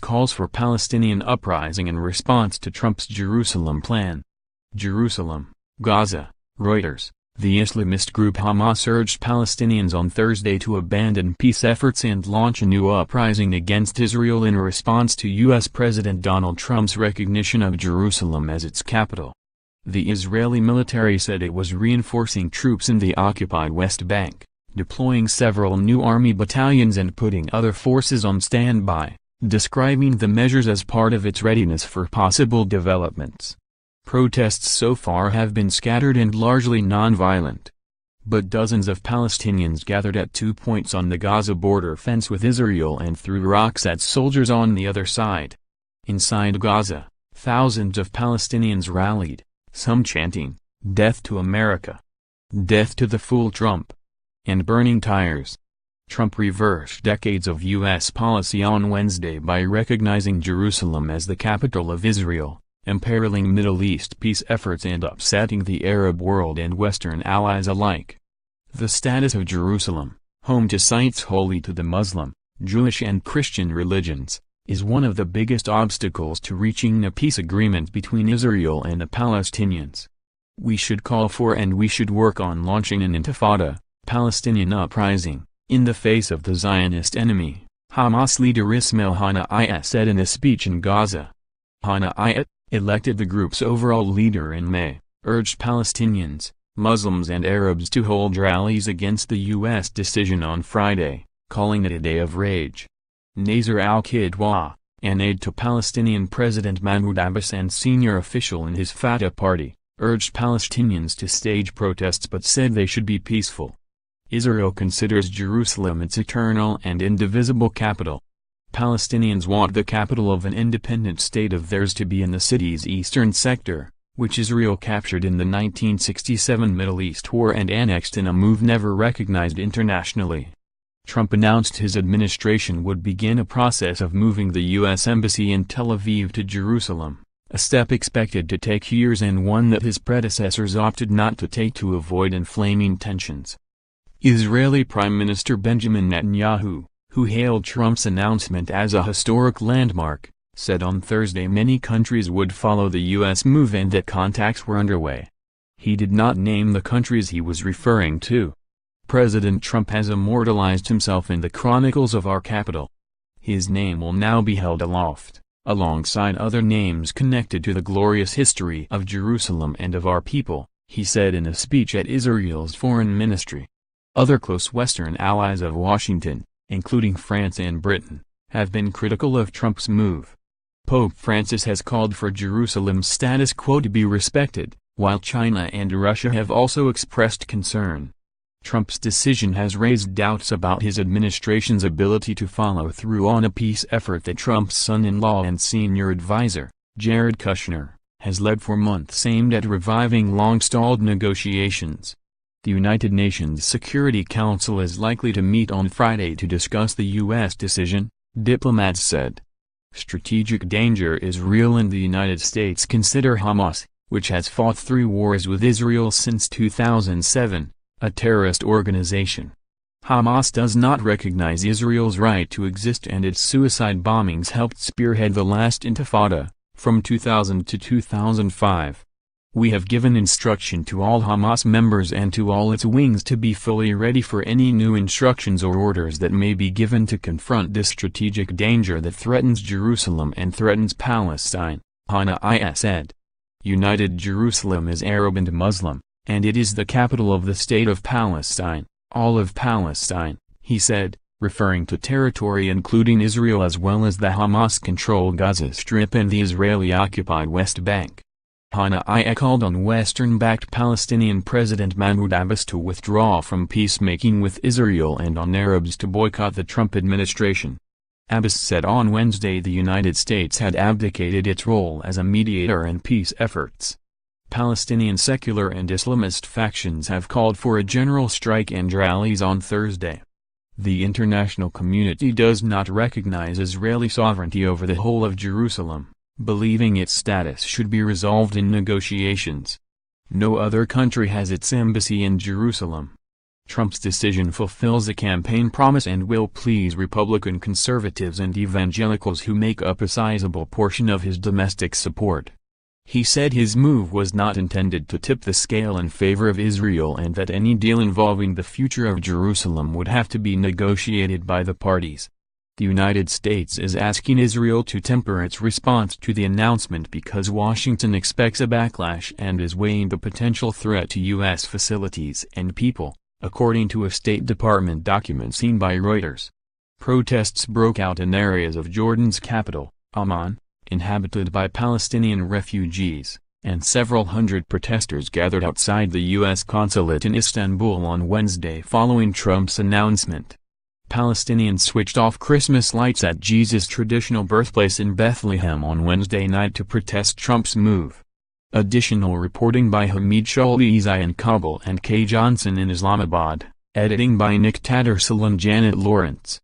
calls for Palestinian uprising in response to Trump's Jerusalem plan. Jerusalem, Gaza, Reuters. The Islamist group Hamas urged Palestinians on Thursday to abandon peace efforts and launch a new uprising against Israel in response to U.S. President Donald Trump's recognition of Jerusalem as its capital. The Israeli military said it was reinforcing troops in the occupied West Bank, deploying several new army battalions and putting other forces on standby, describing the measures as part of its readiness for possible developments. Protests so far have been scattered and largely non-violent. But dozens of Palestinians gathered at 2 points on the Gaza border fence with Israel and threw rocks at soldiers on the other side. Inside Gaza, thousands of Palestinians rallied, some chanting, "Death to America," "Death to the fool Trump," and "Burning tires." Trump reversed decades of U.S. policy on Wednesday by recognizing Jerusalem as the capital of Israel, imperiling Middle East peace efforts and upsetting the Arab world and Western allies alike. The status of Jerusalem, home to sites holy to the Muslim, Jewish and Christian religions, is one of the biggest obstacles to reaching a peace agreement between Israel and the Palestinians. We should call for and we should work on launching an intifada, Palestinian uprising, in the face of the Zionist enemy, Hamas leader Ismail Haniyeh said in a speech in Gaza. Haniyeh, elected the group's overall leader in May, urged Palestinians, Muslims and Arabs to hold rallies against the U.S. decision on Friday, calling it a day of rage. Nasser al-Qidwa, an aide to Palestinian President Mahmoud Abbas and senior official in his Fatah party, urged Palestinians to stage protests but said they should be peaceful. Israel considers Jerusalem its eternal and indivisible capital. Palestinians want the capital of an independent state of theirs to be in the city's eastern sector, which Israel captured in the 1967 Middle East War and annexed in a move never recognized internationally. Trump announced his administration would begin a process of moving the U.S. Embassy in Tel Aviv to Jerusalem, a step expected to take years and one that his predecessors opted not to take to avoid inflaming tensions. Israeli Prime Minister Benjamin Netanyahu, who hailed Trump's announcement as a historic landmark, said on Thursday many countries would follow the U.S. move and that contacts were underway. He did not name the countries he was referring to. President Trump has immortalized himself in the chronicles of our capital. His name will now be held aloft, alongside other names connected to the glorious history of Jerusalem and of our people, he said in a speech at Israel's foreign ministry. Other close Western allies of Washington, including France and Britain, have been critical of Trump's move. Pope Francis has called for Jerusalem's status quo to be respected, while China and Russia have also expressed concern. Trump's decision has raised doubts about his administration's ability to follow through on a peace effort that Trump's son-in-law and senior advisor, Jared Kushner, has led for months aimed at reviving long-stalled negotiations. The United Nations Security Council is likely to meet on Friday to discuss the U.S. decision, diplomats said. Strategic danger is real and the United States consider Hamas, which has fought 3 wars with Israel since 2007, a terrorist organization. Hamas does not recognize Israel's right to exist and its suicide bombings helped spearhead the last intifada, from 2000 to 2005. We have given instruction to all Hamas members and to all its wings to be fully ready for any new instructions or orders that may be given to confront this strategic danger that threatens Jerusalem and threatens Palestine, Haniyeh said. United Jerusalem is Arab and Muslim, and it is the capital of the state of Palestine, all of Palestine, he said, referring to territory including Israel as well as the Hamas-controlled Gaza Strip and the Israeli-occupied West Bank. Haniyeh called on Western-backed Palestinian President Mahmoud Abbas to withdraw from peacemaking with Israel and on Arabs to boycott the Trump administration. Abbas said on Wednesday the United States had abdicated its role as a mediator in peace efforts. Palestinian secular and Islamist factions have called for a general strike and rallies on Thursday. The international community does not recognize Israeli sovereignty over the whole of Jerusalem, believing its status should be resolved in negotiations. No other country has its embassy in Jerusalem. Trump's decision fulfills a campaign promise and will please Republican conservatives and evangelicals who make up a sizable portion of his domestic support. He said his move was not intended to tip the scale in favor of Israel and that any deal involving the future of Jerusalem would have to be negotiated by the parties. The United States is asking Israel to temper its response to the announcement because Washington expects a backlash and is weighing the potential threat to U.S. facilities and people, according to a State Department document seen by Reuters. Protests broke out in areas of Jordan's capital, Amman, inhabited by Palestinian refugees, and several hundred protesters gathered outside the U.S. consulate in Istanbul on Wednesday following Trump's announcement. Palestinians switched off Christmas lights at Jesus' traditional birthplace in Bethlehem on Wednesday night to protest Trump's move. Additional reporting by Hamid Shalizi in Kabul and Kay Johnson in Islamabad, editing by Nick Tattersall and Janet Lawrence.